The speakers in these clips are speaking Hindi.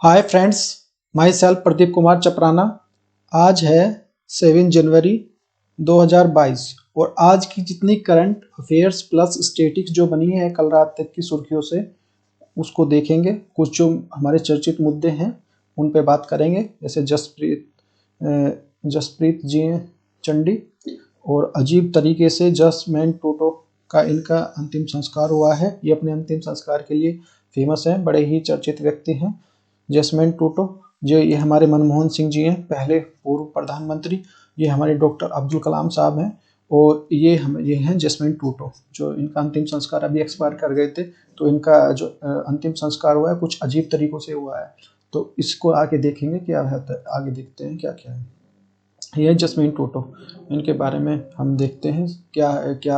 हाय friends, myself Pradeep Kumar Chaprana. आज है 7 जनवरी 2022 और आज की जितनी करंट अफेयर्स प्लस स्टेटिक्स जो बनी है कल रात तक की सुर्खियों से उसको देखेंगे। कुछ जो हमारे चर्चित मुद्दे हैं उन पे बात करेंगे, जैसे जसप्रीत जी चंडी और अजीब तरीके से जसमैन टोटो का इनका अंतिम संस्कार हुआ है। ये अपने अंतिम संस्कार के लिए फेमस है, बड़े ही चर्चित व्यक्ति हैं जसमैन टोटो। जो ये हमारे मनमोहन सिंह जी हैं, पहले पूर्व प्रधानमंत्री। ये हमारे डॉक्टर अब्दुल कलाम साहब हैं और ये हैं जसमैन टोटो, जो इनका अंतिम संस्कार अभी एक्सपायर कर गए थे। तो इनका जो अंतिम संस्कार हुआ है कुछ अजीब तरीकों से हुआ है, तो इसको आगे देखेंगे क्या है, आगे देखते हैं क्या क्या है। ये जसमीन टोटो, इनके बारे में हम देखते हैं क्या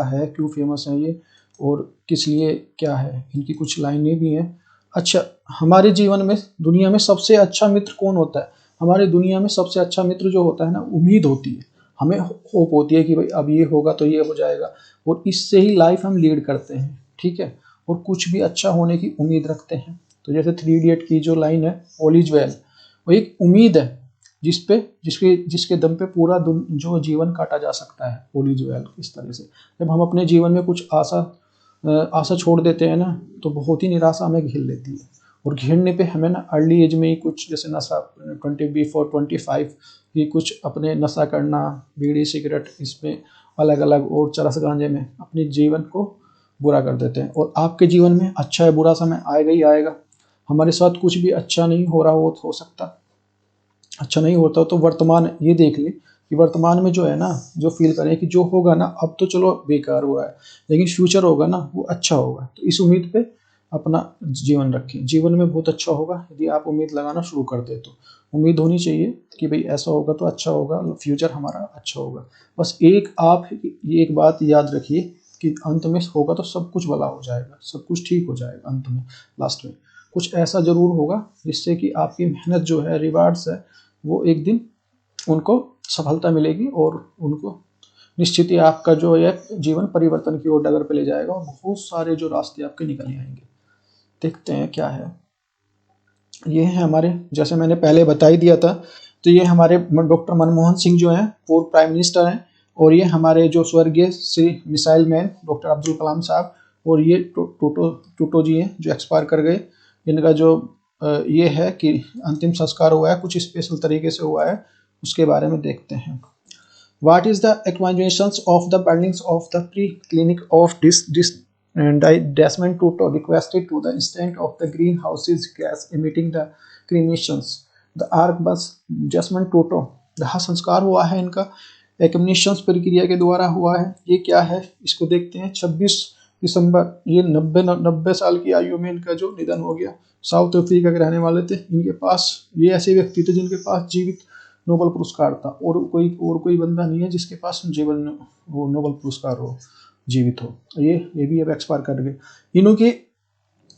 है, क्यों फेमस है ये और किस लिए क्या है। इनकी कुछ लाइनें भी हैं। अच्छा, हमारे जीवन में दुनिया में सबसे अच्छा मित्र कौन होता है? हमारे दुनिया में सबसे अच्छा मित्र जो होता है ना, उम्मीद होती है। हमें होप होती है कि भाई अब ये होगा तो ये हो जाएगा, और इससे ही लाइफ हम लीड करते हैं, ठीक है, और कुछ भी अच्छा होने की उम्मीद रखते हैं। तो जैसे 3 इडियट की जो लाइन है, ऑल इज वेल, वो एक उम्मीद है जिसके दम पे पूरा जो जीवन काटा जा सकता है। ऑल इज वेल इस तरह से जब हम अपने जीवन में कुछ आशा छोड़ देते हैं ना, तो बहुत ही निराशा हमें घेर लेती है। और घेरने पे हमें ना अर्ली एज में ही कुछ, जैसे नशा 24-25 की कुछ अपने नशा करना, बीड़ी सिगरेट, इसमें अलग अलग और चरस गांजे में अपने जीवन को बुरा कर देते हैं। और आपके जीवन में अच्छा है बुरा समय आएगा ही आएगा। हमारे साथ कुछ भी अच्छा नहीं हो रहा हो सकता, अच्छा नहीं होता तो वर्तमान ये देख ले कि वर्तमान में जो है ना, जो फील करें कि जो होगा ना अब तो चलो बेकार हो रहा है, लेकिन फ्यूचर होगा ना वो अच्छा होगा। तो इस उम्मीद पे अपना जीवन रखें, जीवन में बहुत अच्छा होगा यदि आप उम्मीद लगाना शुरू कर दे। तो उम्मीद होनी चाहिए कि भाई ऐसा होगा तो अच्छा होगा, फ्यूचर हमारा अच्छा होगा। बस आप ये एक बात याद रखिए कि अंत में होगा तो सब कुछ भला हो जाएगा, सब कुछ ठीक हो जाएगा। अंत में लास्ट में कुछ ऐसा जरूर होगा जिससे कि आपकी मेहनत जो है, रिवार्ड्स है, वो एक दिन उनको सफलता मिलेगी और उनको निश्चित ही आपका जो है जीवन परिवर्तन की ओर डगर पे ले जाएगा और बहुत सारे जो रास्ते आपके निकल आएंगे। देखते हैं क्या है। ये है हमारे, जैसे मैंने पहले बता ही दिया था, तो ये हमारे डॉक्टर मनमोहन सिंह जो हैं, पूर्व प्राइम मिनिस्टर हैं। और ये हमारे जो स्वर्गीय Shri missile man doctor Abdul Kalam साहब, और ये टूटो जी हैं जो एक्सपायर कर गए। इनका जो ये है कि अंतिम संस्कार हुआ है, कुछ स्पेशल तरीके से हुआ है, उसके बारे में देखते हैं। What is the explanations of the buildings of the pre-clinic of Desmond Tutu requested to the extent of the greenhouse gas emitting the cremations? The arc bus Desmond Tutu, जहाँ संस्कार हुआ है इनका एक्मिनेशंस प्रक्रिया के द्वारा हुआ है। ये क्या है इसको देखते हैं। 26 दिसंबर, ये 90 साल की आयु में इनका जो निधन हो गया। साउथ अफ्रीका के रहने वाले थे। इनके पास ये ऐसे व्यक्ति थे जिनके पास जीवित नोबेल पुरस्कार था, और कोई बंदा नहीं है जिसके पास जीवन वो नोबेल पुरस्कार हो, जीवित हो। ये भी अब एक्सपायर कर गए। इन्हों की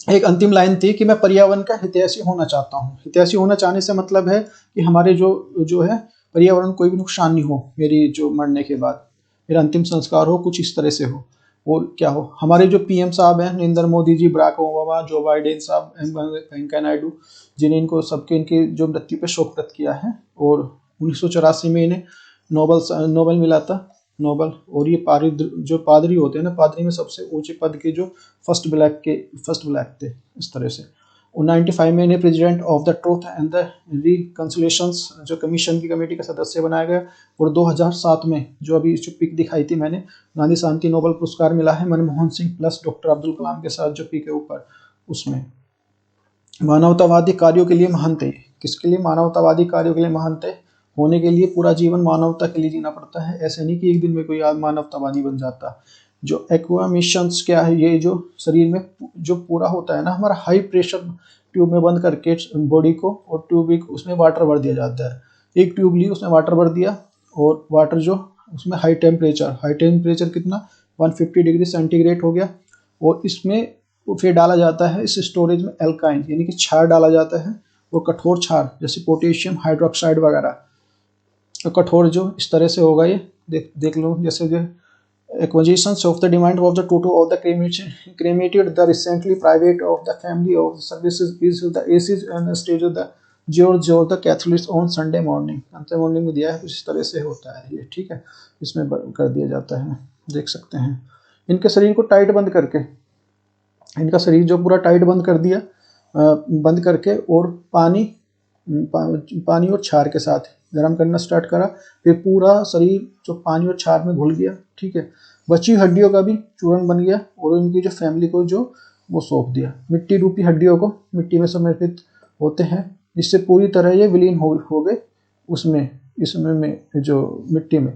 एक अंतिम लाइन थी कि मैं पर्यावरण का हितैषी होना चाहता हूँ। हितैषी होना चाहने से मतलब है कि हमारे जो है पर्यावरण कोई भी नुकसान नहीं हो, मेरी जो मरने के बाद मेरा अंतिम संस्कार हो कुछ इस तरह से हो। और क्या हो, हमारे जो पीएम साहब हैं, Narendra Modi ji, Barack Obama, Joe Biden साहब, वेंकैया नायडू, जिन्हें इनको सबके इनकी जो मृत्यु पे शोक व्यक्त किया है। और 1984 में इन्हें नोबेल मिला था, नोबेल। और ये जो पादरी होते हैं ना, पादरी में सबसे ऊंचे पद के जो फर्स्ट ब्लैक थे इस तरह से। और 95 में इन्हें president of the truth and the reconciliations जो कमीशन की कमेटी का सदस्य बनाया गया। और 2007 में जो अभी जो पिक दिखाई थी मैंने, गांधी शांति नोबेल पुरस्कार मिला है मनमोहन सिंह प्लस डॉक्टर अब्दुल कलाम के साथ जो पिक है ऊपर, उसमें मानवतावादी कार्यों के लिए महान थे। किसके लिए मानवतावादी कार्यों के लिए महान थे? होने के लिए पूरा जीवन मानवता के लिए जीना पड़ता है। ऐसे नहीं कि एक दिन में कोई मानवतावादी बन जाता। जो एक्वा मिशंस क्या है, ये जो शरीर में जो पूरा होता है ना, हमारा हाई प्रेशर ट्यूब में बंद करके बॉडी को, और ट्यूब उसमें वाटर भर दिया जाता है। एक ट्यूब ली, उसमें वाटर भर दिया, और वाटर जो उसमें हाई टेम्परेचर कितना 150 डिग्री सेंटीग्रेड हो गया। और इसमें फिर डाला जाता है इस स्टोरेज में एल्काइन यानी कि क्षार डाला जाता है, और कठोर क्षार जैसे पोटेशियम हाइड्रोक्साइड वगैरह। तो कठोर जो इस तरह से होगा, ये देख लो, जैसे जो acquisitions of the demand of the total of the cremated the recently private of the family of the services is the aces and the stage of the George of the Catholics on Sunday morning। Sunday morning में दिया है, कुछ इस तरह से होता है ये, ठीक है, इसमें कर दिया जाता है, देख सकते हैं। इनके शरीर को टाइट बंद करके, इनका शरीर जो पूरा टाइट बंद कर दिया, बंद करके, और पानी और क्षार के साथ गर्म करना स्टार्ट करा, फिर पूरा शरीर जो पानी और क्षार में घुल गया, ठीक है, बची हड्डियों का भी चूर्ण बन गया और उनकी जो फैमिली को जो वो सौंप दिया। मिट्टी रूपी हड्डियों को मिट्टी में समर्पित होते हैं, जिससे पूरी तरह ये विलीन हो गए इसमें में जो मिट्टी में।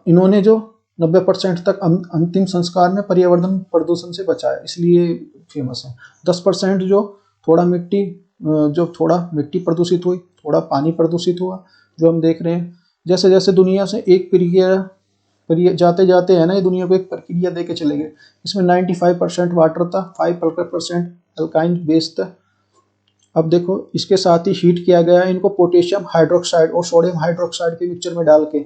इन्होंने जो 90% तक अंतिम संस्कार में पर्यावरण प्रदूषण से बचाया, इसलिए फेमस है। 10% जो थोड़ा मिट्टी प्रदूषित हुई, थोड़ा पानी प्रदूषित हुआ, जो हम देख रहे हैं। जैसे जैसे दुनिया से एक प्रक्रिया जाते जाते है ना, ये दुनिया को एक प्रक्रिया दे के चले गए। इसमें 95% वाटर था, 5% अल्काइन बेस था। अब देखो, इसके साथ ही हीट किया गया इनको पोटेशियम हाइड्रोक्साइड और सोडियम हाइड्रोक्साइड के मिक्सचर में डाल के।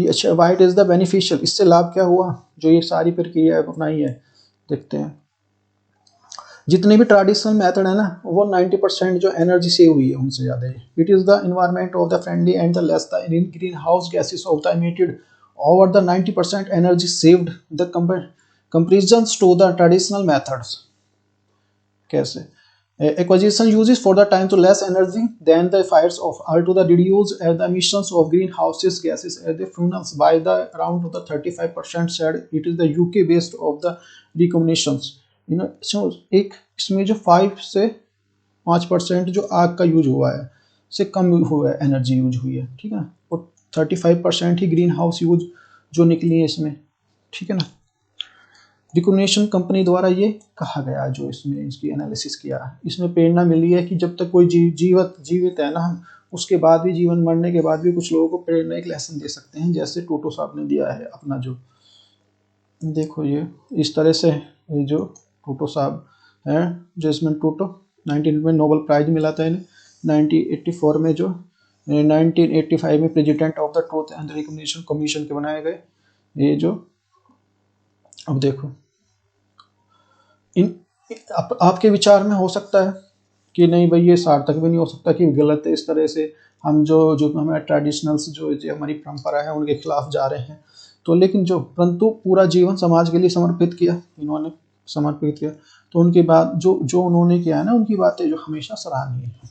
अच्छा, वाइट इज द बेनिफिशियल, इससे लाभ क्या हुआ, जो ये सारी प्रक्रिया अपनाई है, देखते हैं। जितने भी ट्रेडिशनल मेथड है ना, वो 90% जो एनर्जी सेव हुई है उनसे ज़्यादा है। It is the environment of the friendly and the less the green house gases of the emitted over the 90% energy saved the comparisons to the traditional methods. कैसे? Acquisition uses for the time to less energy than the fires of all to the reduce the emissions of greenhouse gases as the funnels by the around the 35% said it is the UK based of the recommendations। so एक इसमें जो 5 से 5% जो आग का यूज हुआ है से कम हुआ है, एनर्जी यूज हुई है, ठीक है ना, और 35% ही ग्रीन हाउस यूज जो निकली है इसमें, ठीक है ना। रिकॉग्निशन कंपनी द्वारा ये कहा गया, जो इसमें इसकी एनालिसिस किया, इसमें प्रेरणा मिली है कि जब तक कोई जीवित है ना, हम उसके बाद भी जीवन मरने के बाद भी कुछ लोगों को प्रेरणा एक लेसन दे सकते हैं, जैसे टोटो साहब ने दिया है अपना। जो देखो ये इस तरह से, ये जो टोटो साहब हैं, जेसमिन टोटो, 19 में नोबेल प्राइज मिला था इन्हें, 1984 में जो 1985 में president of the truth and recognition commission के बनाए गए। ये जो अब देखो, आपके विचार में हो सकता है कि नहीं भाई ये सार्थक भी नहीं हो सकता, कि गलत है, इस तरह से हम जो हमारे ट्रेडिशनल्स जो हमारी परंपरा है उनके खिलाफ जा रहे हैं। तो लेकिन जो परंतु पूरा जीवन समाज के लिए समर्पित किया, इन्होंने समर्पित किया, तो उनकी बात जो उन्होंने किया है ना, उनकी बातें जो हमेशा सराहनीय है।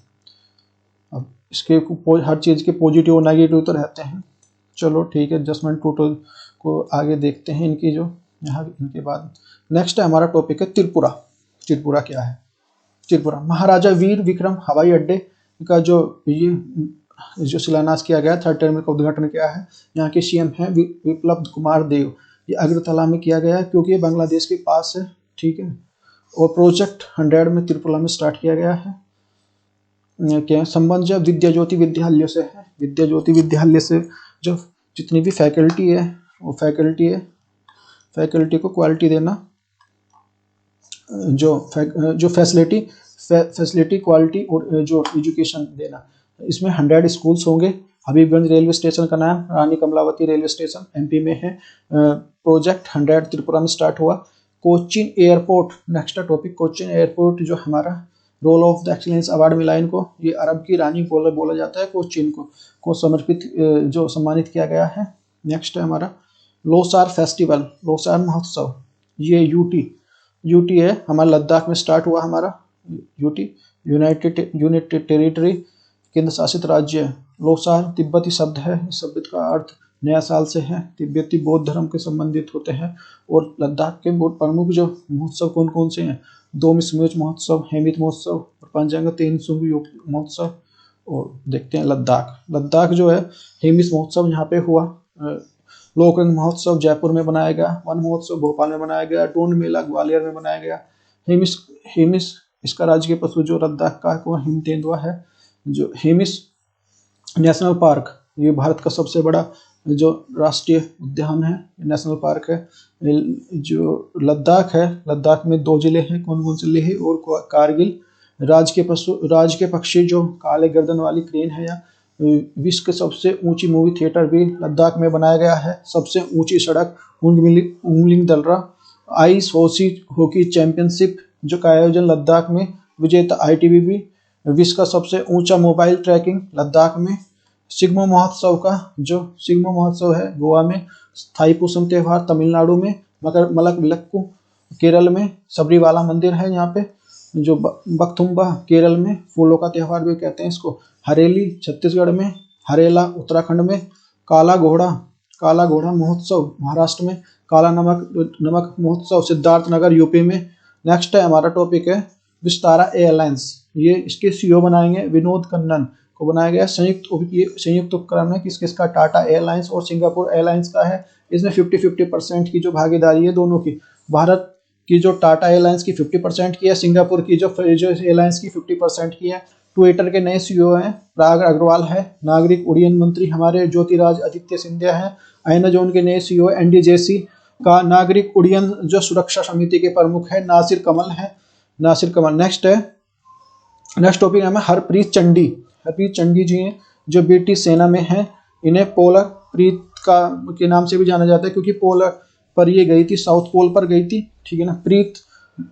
अब इसके हर चीज़ के पॉजिटिव और नेगेटिव तो रहते हैं। चलो ठीक है, जजमेंट टोटल को आगे देखते हैं। इनकी जो यहाँ इनके बाद नेक्स्ट है हमारा टॉपिक है त्रिपुरा। त्रिपुरा क्या है? त्रिपुरा महाराजा वीर विक्रम हवाई अड्डे का जो शिलान्यास किया गया, 3rd टर्मिनल का उद्घाटन किया है। यहाँ के सीएम हैं विप्लव कुमार देव। ये अगरतला में किया गया है क्योंकि ये बांग्लादेश के पास है, ठीक है। और प्रोजेक्ट 100 में त्रिपुरा में स्टार्ट किया गया है। क्या संबंध जो विद्या ज्योति विद्यालय से है, विद्या ज्योति विद्यालय से जो जितनी भी फैकल्टी है वो फैकल्टी को क्वालिटी देना, जो फैसिलिटी क्वालिटी और जो एजुकेशन देना। इसमें 100 स्कूल्स होंगे। हबीबगंज रेलवे स्टेशन का नाम Rani Kamalavati railway station MP में है। प्रोजेक्ट 100 त्रिपुरा में स्टार्ट हुआ। Cochin airport next topic, Cochin airport जो हमारा role of the excellence award मिला इनको। ये अरब की रानी बोला जाता है कोचीन को समर्पित जो सम्मानित किया गया है। नेक्स्ट है हमारा लोसार फेस्टिवल, लोसार महोत्सव। ये यूटी है हमारा, लद्दाख में स्टार्ट हुआ हमारा। यूटी यूनाइटेड टेरिटरी केंद्र शासित राज्य। लोसार तिब्बती शब्द है, इस शब्द का अर्थ नया साल से है। तिब्बती बौद्ध धर्म के संबंधित होते हैं। और लद्दाख के प्रमुख जो महोत्सव कौन कौन से हैं? 2 मिसमेज महोत्सव, हेमित महोत्सव और पंचांग 3 सुंग महोत्सव। और देखते हैं लद्दाख जो है हेमिस महोत्सव यहाँ पे हुआ। लोकरंग महोत्सव जयपुर में बनाया गया। वन महोत्सव भोपाल में बनाया गया। टोन मेला ग्वालियर में बनाया गया। हेमिस इसका राजकीय पशु जो लद्दाख का हिम तेंदुआ है। जो हेमिस नेशनल पार्क, ये भारत का सबसे बड़ा जो राष्ट्रीय उद्यान है, नेशनल पार्क है। जो लद्दाख है, लद्दाख में 2 जिले हैं, कौन कौन से लेह और कारगिल। राज के पक्षी जो काले गर्दन वाली क्रेन है या विश्व के सबसे ऊंची मूवी थिएटर भी लद्दाख में बनाया गया है। सबसे ऊंची सड़क उंगलिंग दलरा आइस हॉकी चैंपियनशिप जो का आयोजन लद्दाख में विजेता ITBB। विश्व का सबसे ऊंचा मोबाइल ट्रैकिंग लद्दाख में। सिग्मो महोत्सव है गोवा में। थाईपुसम त्योहार तमिलनाडु में। मकर मलकविलक्कू केरल में। सबरीवाला मंदिर है यहाँ पे जो बकथुम्बा केरल में। फूलों का त्योहार भी कहते हैं इसको। हरेली छत्तीसगढ़ में। हरेला उत्तराखंड में। काला घोड़ा महोत्सव महाराष्ट्र में। काला नमक महोत्सव सिद्धार्थनगर यूपी में। नेक्स्ट है हमारा टॉपिक है विस्तारा एयरलाइंस। ये इसके CEO बनाएंगे विनोद कन्नन को बनाया गया। संयुक्त उपक्रम है किसका टाटा एयरलाइंस और सिंगापुर एयरलाइंस का है। इसमें 50-50% की जो भागीदारी है दोनों की। भारत की जो टाटा एयरलाइंस की 50% की है, सिंगापुर की जो एयरलाइंस की 50% की है। ट्विटर के नए CEO हैं पराग अग्रवाल है। नागरिक उड्डयन मंत्री हमारे ज्योतिरादित्य सिंधिया है। एमेजॉन के नए CEO NDJC का नागरिक उड्डयन जो सुरक्षा समिति के प्रमुख है नासिर कमल। नेक्स्ट टॉपिक है हरप्रीत चंडी जी हैं जो ब्रिटिश सेना में हैं। इन्हें पोलर प्रीत के नाम से भी जाना जाता है क्योंकि पोलर पर ये गई थी, साउथ पोल पर गई थी, ठीक है ना।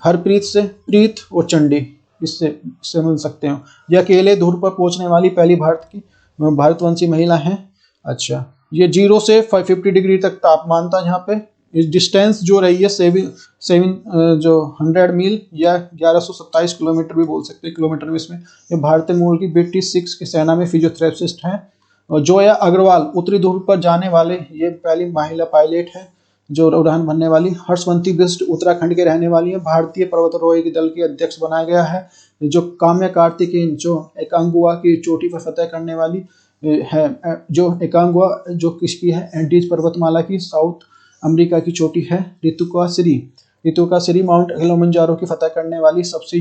हरप्रीत से प्रीत और चंडी इससे समझ सकते हो। ये अकेले ध्रुव पर पहुंचने वाली पहली भारतवंशी महिला हैं। अच्छा, ये 0 से 50 डिग्री तक तापमान था यहाँ पे। इस डिस्टेंस जो रही है 100 मील या 1127 किलोमीटर भी बोल सकते हैं किलोमीटर में। इसमें ये भारतीय मूल की ब्रिटिश 6 की सेना में फिजियोथेरेपिस्ट हैं। और जोया अग्रवाल उत्तरी ध्रुव पर जाने वाले ये पहली महिला पायलट है जो उड़ान भरने वाली। हर्षवंती बिष्ट उत्तराखंड के रहने वाली है। भारतीय पर्वतारोही दल की अध्यक्ष बनाया गया है। जो काम्या कार्तिकेयन जो एकांगुआ की चोटी पर फतह करने वाली है। जो एकांगुआ जो किसकी है एंडीज पर्वतमाला की साउथ अमेरिका की चोटी है। रितुका श्री माउंट किलिमंजारो की फतह करने वाली सबसे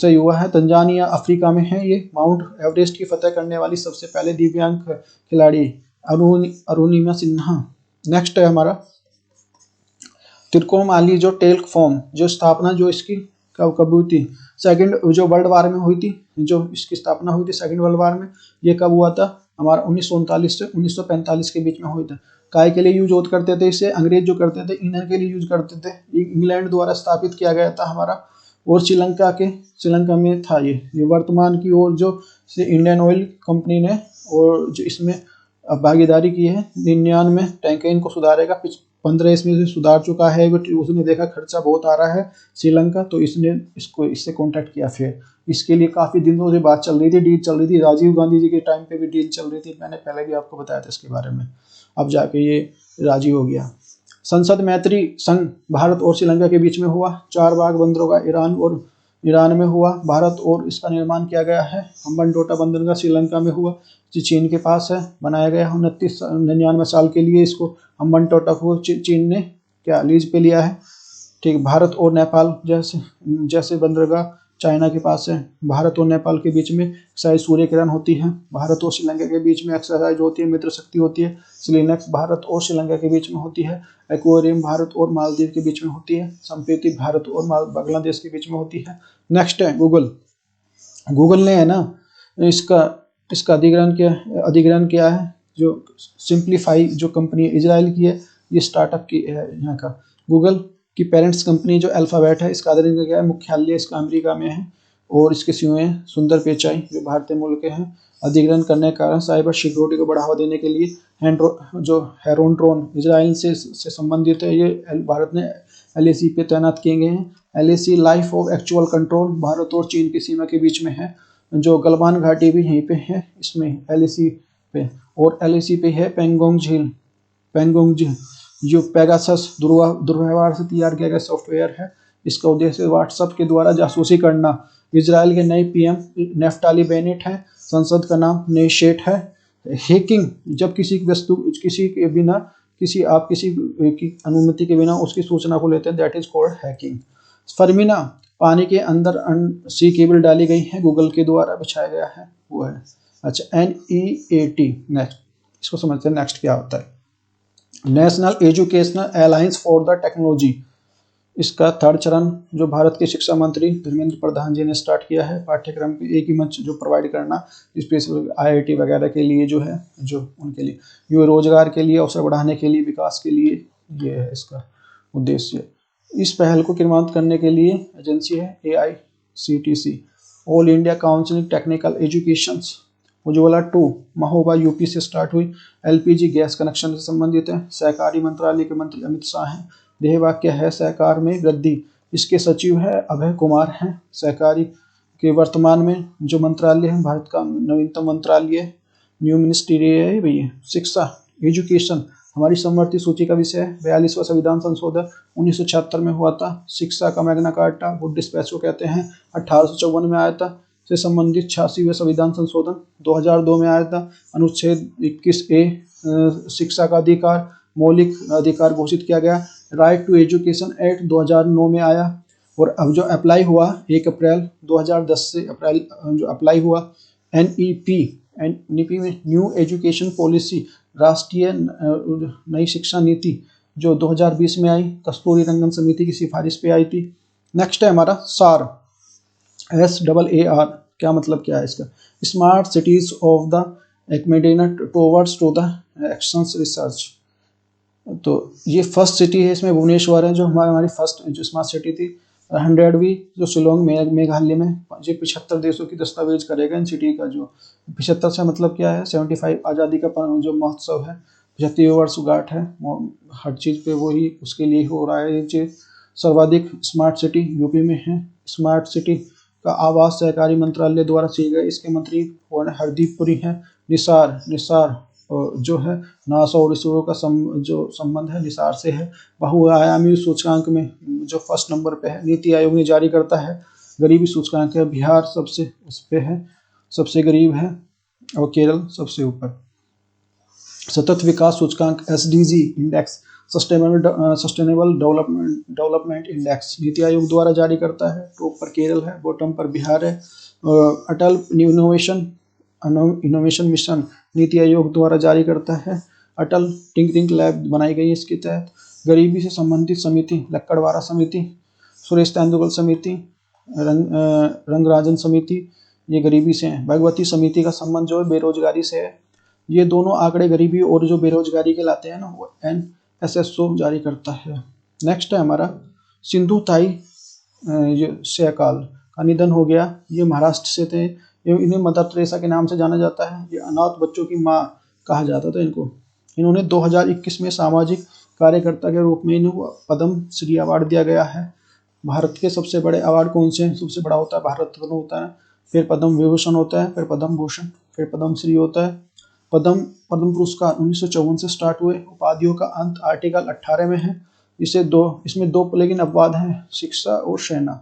युवा है। तंजानिया अफ्रीका में है। ये माउंट एवरेस्ट की फतह करने वाली सबसे पहले दिव्यांग खिलाड़ी अरुणिमा सिन्हा। नेक्स्ट है हमारा तिरुकोमाली जो टेल्क फॉर्म जो स्थापना जो इसकी कब हुई थी सेकंड जो वर्ल्ड वार में हुई थी। जो इसकी स्थापना हुई थी सेकंड वर्ल्ड वार में। ये कब हुआ था हमारा 1939 से 1945 के बीच में हुई था। काय के लिए यूज करते थे इसे अंग्रेज जो करते थे ईंधन के लिए यूज करते थे। इंग्लैंड द्वारा स्थापित किया गया था हमारा। और श्रीलंका में था ये वर्तमान की ओर जो इंडियन ऑयल कंपनी ने और जो इसमें भागीदारी की है 99 टैंक इनको सुधारेगा। 15 इसमें से सुधार चुका है। उसने देखा खर्चा बहुत आ रहा है श्रीलंका तो इससे कॉन्टैक्ट किया। फिर इसके लिए काफ़ी दिनों से बात चल रही थी, डील चल रही थी। राजीव गांधी जी के टाइम पे भी डील चल रही थी। मैंने पहले भी आपको बताया था इसके बारे में। अब जाके ये राजी हो गया। संसद मैत्री संघ भारत और श्रीलंका के बीच में हुआ। 4 बाग बंदरगाह ईरान में हुआ। भारत और इसका निर्माण किया गया है। हम्बनटोटा बंदरगाह श्रीलंका में हुआ जो चीन के पास है। बनाया गया 99 साल के लिए इसको हम्बनटोटा को चीन ने क्या लीज पे लिया है। ठीक, भारत और नेपाल जैसे बंदरगाह चाइना के पास है। भारत और नेपाल के बीच में एक्सरसाइज सूर्य किरण होती है। भारत और श्रीलंका के बीच में एक्सरसाइज होती है मित्र शक्ति होती है। सिलिनेक्स भारत और श्रीलंका के बीच में होती है। एक्वेरियम भारत और मालदीव के बीच में होती है। संप्रीति भारत और बांग्लादेश के बीच में होती है। नेक्स्ट है गूगल ने है ना इसका अधिग्रहण किया है। जो सिंप्लीफाई जो कंपनी इजराइल की है ये स्टार्टअप की है यहाँ का। गूगल की पेरेंट्स कंपनी जो अल्फाबेट है इसका अधिग्रहण किया है। मुख्यालय इसका अमेरिका में है। और इसके CEO हैं सुंदर पिचाई जो भारतीय मूल के हैं। अधिग्रहण करने के कारण साइबर सिक्योरिटी को बढ़ावा देने के लिए हेरोन ड्रोन इजराइल से संबंधित है। ये भारत ने LAC पे तैनात किए गए हैं। LAC life of actual control Bharat और चीन की सीमा के बीच में है। जो गलवान घाटी भी यहीं पे है इसमें LAC पे। और LAC पे है पेंगोंग झील जो पेगासस दुर्व्यवहार से तैयार किया गया सॉफ्टवेयर है। इसका उद्देश्य व्हाट्सएप के द्वारा जासूसी करना। इजराइल के नए PM नेफ्ताली बेनेट हैं। संसद का नाम नेशेट है। हैकिंग जब किसी की अनुमति के बिना उसकी सूचना को लेते हैं that is called hacking. Fermina पानी के अंदर सी केबल डाली गई है गूगल के द्वारा बिछाया गया है वो है। अच्छा NEAT नेक्स्ट इसको समझते हैं। नेक्स्ट क्या होता है national educational alliance for the technology. इसका थर्ड चरण जो भारत के शिक्षा मंत्री धर्मेंद्र प्रधान जी ने स्टार्ट किया है, पाठ्यक्रम के एक ही मंच जो प्रोवाइड करना स्पेशल IIT वगैरह के लिए जो है, जो उनके लिए युवा रोजगार के लिए अवसर बढ़ाने के लिए, विकास के लिए ये है इसका उद्देश्य। इस पहल को क्रियान्वित करने के लिए एजेंसी है AICTC, all India council technical education. Ujjwala 2 Mahoba UP से स्टार्ट हुई, LPG गैस कनेक्शन से संबंधित है। सहकारी मंत्रालय के मंत्री अमित शाह हैं। ध्येय वाक्य है सहकार में वृद्धि। इसके सचिव है अभय कुमार हैं। सहकारी के वर्तमान में जो मंत्रालय है, भारत का नवीनतम मंत्रालय, न्यू मिनिस्ट्री है भैया। शिक्षा एजुकेशन हमारी समवर्ती सूची का विषय है। 42वां संविधान संशोधन 1976 में हुआ था। शिक्षा का मैग्ना कार्टा वुड डिस्पैच को कहते हैं, 1854 में आया था। से संबंधित 86वें संविधान संशोधन 2002 में आया था। अनुच्छेद 21A शिक्षा का अधिकार मौलिक अधिकार घोषित किया गया। राइट टू एजुकेशन एक्ट 2009 में आया और अब जो अप्लाई हुआ 1 अप्रैल 2010 से अप्रैल जो अप्लाई हुआ NEP में न्यू एजुकेशन पॉलिसी, राष्ट्रीय नई शिक्षा नीति जो 2020 में आई, कस्तूरी रंगन समिति की सिफारिश पे आई थी। नेक्स्ट है हमारा SAR, SAAR क्या मतलब क्या है इसका? स्मार्ट सिटीज ऑफ द एक्मेडिना towards to the actions research. तो ये फर्स्ट सिटी है, इसमें भुवनेश्वर है जो हमारी फर्स्ट जो स्मार्ट सिटी थी। 100वीं जो शिलोंग मेघालय में, ये 75 देशों की दस्तावेज करेगा इन सिटी का। जो 75 से मतलब क्या है, 75 आज़ादी का जो महोत्सव है, 75 वर्षगांठ है, हर चीज़ पे वही उसके लिए हो रहा है ये चीज़। सर्वाधिक स्मार्ट सिटी यूपी में है। स्मार्ट सिटी का आवास सहकारी मंत्रालय द्वारा किए गए। इसके मंत्री हरदीप पुरी हैं। निसार जो है नासा और इसरो का जो संबंध है निसार से है। बहुआयामी सूचकांक में जो फर्स्ट नंबर पे है, नीति आयोग ने जारी करता है। गरीबी सूचकांक है, बिहार सबसे उस पे है, सबसे गरीब है, और केरल सबसे ऊपर। सतत विकास सूचकांक SDG index, sustainable development index NITI Aayog द्वारा जारी करता है। टॉप पर केरल है, बॉटम पर बिहार है। अटल इनोवेशन मिशन नीति आयोग द्वारा जारी करता है। अटल टिंकरिंग लैब बनाई गई इसके तहत। गरीबी से संबंधित समिति लक्कड़वारा समिति, सुरेश तेंदुलकर समिति, रंगराजन समिति, ये गरीबी से है। भगवती समिति का संबंध जो है बेरोजगारी से है। ये दोनों आंकड़े गरीबी और जो बेरोजगारी के लाते हैं ना, वो NSSO जारी करता है। नेक्स्ट है हमारा सिंधु ताई सहकाल का निधन हो गया। ये महाराष्ट्र से थे। इन्हें मदर टेरेसा के नाम से जाना जाता है। ये अनाथ बच्चों की माँ कहा जाता था इनको। इन्होंने 2021 में सामाजिक कार्यकर्ता के रूप में इन्हें पद्म श्री अवार्ड दिया गया है। भारत के सबसे बड़े अवार्ड कौन से हैं? सबसे बड़ा होता है भारत रत्न होता है, फिर पद्म विभूषण होता है, फिर पद्म भूषण, फिर पद्म श्री होता है। पद्म पुरस्कार 1954 से स्टार्ट हुए। उपाधियों का अंत आर्टिकल 18 में है। इसमें दो लेकिन अपवाद हैं, शिक्षा और सेना,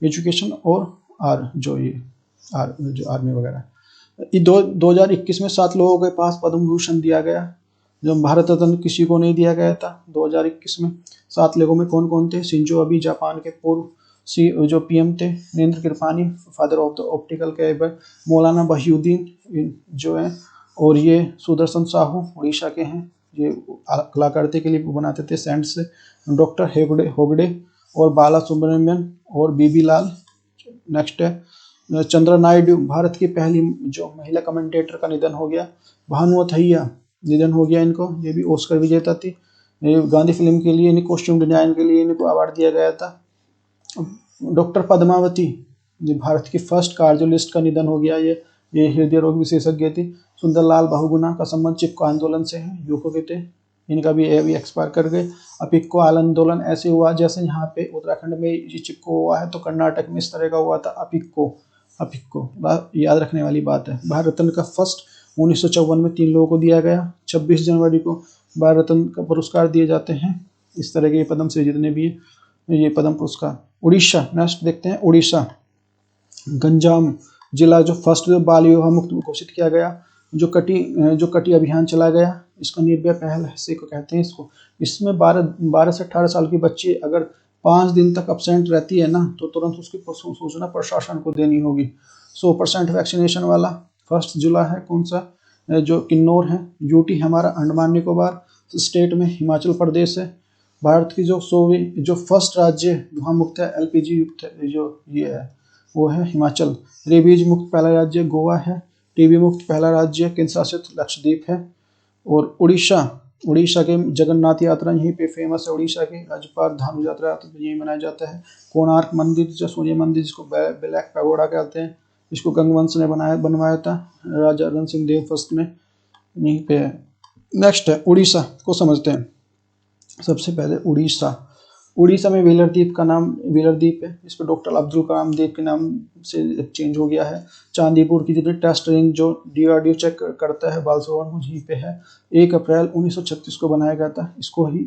एजुकेशन और जो आर्मी वगैरह। 2021 में 7 लोगों के पास पद्म भूषण दिया गया, जब भारत रत्न किसी को नहीं दिया गया था। 2021 में 7 लोगों में कौन कौन थे? शिंजो अबे जापान के पूर्व जो PM थे, Narendra Kapany father of the optical cable, Maulana Bahiuddin जो है, और ये सुदर्शन साहू उड़ीसा के हैं। ये कलाकृति के लिए बनाते थे सैंड से। डॉक्टर हेगड़े और बाला सुब्रमण्यन और बीबी लाल। नेक्स्ट है चंद्रा नायडू, भारत की पहली जो महिला कमेंटेटर का निधन हो गया। भानु अथैया निधन हो गया इनको, ये भी ऑस्कर विजेता थी। गांधी फिल्म के लिए इन्हें कॉस्ट्यूम डिजाइन के लिए इनको अवार्ड दिया गया था। डॉक्टर पद्मावती, जो भारत की फर्स्ट कार्डियोलिस्ट का निधन हो गया। ये हृदय रोग विशेषज्ञ थी। सुंदरलाल बहुगुणा का संबंध चिपको आंदोलन से है, यूको के थे, इनका भी एक्सपायर कर गए। अपिक्को आंदोलन ऐसे हुआ जैसे यहाँ पे उत्तराखंड में ये चिपको हुआ है, तो कर्नाटक में इस तरह का हुआ था अपिक्को याद रखने वाली बात है। भारत रत्न का फर्स्ट 1954 में 3 लोगों को दिया गया। 26 जनवरी को भारत रत्न का पुरस्कार दिए जाते हैं। इस तरह के पद्म से जितने भी ये पद्म पुरस्कार। उड़ीसा, नेक्स्ट देखते हैं उड़ीसा। गंजाम जिला जो फर्स्ट बाल विवाह मुक्त घोषित किया गया। जो कटी अभियान चला गया, इसको निर्भया पहल से को कहते हैं इसको। इसमें 12 से 18 साल की बच्ची अगर 5 दिन तक अब्सेंट रहती है ना, तो तुरंत उसकी सूचना प्रशासन को देनी होगी। 100% वैक्सीनेशन वाला फर्स्ट जिला है कौन सा? जो किन्नौर है। यूटी हमारा अंडमान निकोबार स्टेट में हिमाचल प्रदेश है। भारत की जो फर्स्ट राज्य धुआं मुक्त है, एलपीजी युक्त जो ये है वो है हिमाचल। रेबीज मुक्त पहला राज्य गोवा है। टीबी मुक्त पहला राज्य केंद्र शासित लक्षद्वीप है। और उड़ीसा, उड़ीसा के जगन्नाथ यात्रा यहीं पे फेमस है। उड़ीसा की राज्यपाल धानु यात्रा यहीं मनाया जाता है। कोणार्क मंदिर जो सूर्य मंदिर जिसको ब्लैक पैगोडा कहते हैं, इसको गंगवंश ने बनवाया था, राजा रण सिंह देव फर्स्ट में, यहीं पे है। नेक्स्ट है उड़ीसा को समझते हैं। सबसे पहले उड़ीसा, उड़ीसा में व्हीलर द्वीप का नाम व्हीलर द्वीप है, इस पर डॉक्टर अब्दुल कलाम देव के नाम से चेंज हो गया है। चांदीपुर की जितनी टेस्ट रेंज जो डीआरडीओ चेक करता है बालसोर यहीं पे है। 1 अप्रैल 1936 को बनाया गया था। इसको ही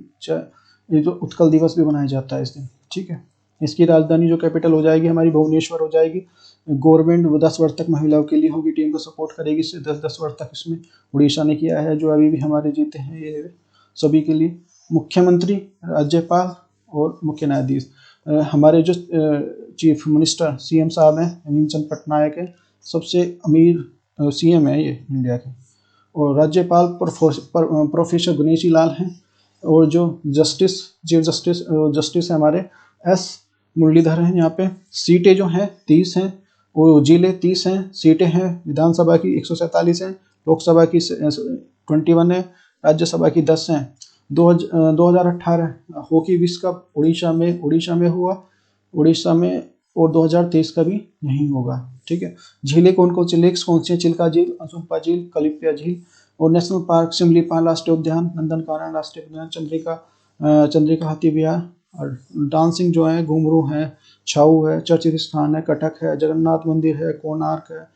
ये जो उत्कल दिवस भी मनाया जाता है इस दिन, ठीक है। इसकी राजधानी जो कैपिटल हो जाएगी हमारी भुवनेश्वर हो जाएगी। गवर्नमेंट 10 वर्ष तक महिलाओं के लिए होगी, टीम को सपोर्ट करेगी, इससे 10 वर्ष तक इसमें उड़ीसा ने किया है। जो अभी भी हमारे जीते हैं ये सभी के लिए। मुख्यमंत्री, राज्यपाल और मुख्य न्यायाधीश, हमारे जो चीफ मिनिस्टर सीएम साहब हैं नवीन चंद्र पटनायक है, सबसे अमीर सीएम है ये इंडिया के। और राज्यपाल प्रोफेसर गणेशी लाल हैं। और जो चीफ जस्टिस है हमारे एस मुरलीधर हैं। यहाँ पे सीटें जो हैं 30 हैं और जिले 30 हैं। सीटें हैं विधानसभा की 147 हैं, लोकसभा की 21 है, राज्यसभा की 10 हैं। 2018 हॉकी विश्व कप उड़ीसा में हुआ, उड़ीसा में। और 2023 का भी यहीं होगा, ठीक है। झीलें कौन सी लेक्स कौन सी हैं? चिल्का झील, अंसुपा झील, कलिपिया झील। और नेशनल पार्क सिमलीपाल राष्ट्रीय उद्यान, नंदनकानन राष्ट्रीय उद्यान, चंद्रिका हाथी विहार। और डांसिंग जो है घुंघरू है, छाऊ है, चर्चित स्थान है, कटक है, जगन्नाथ मंदिर है, कोणार्क है,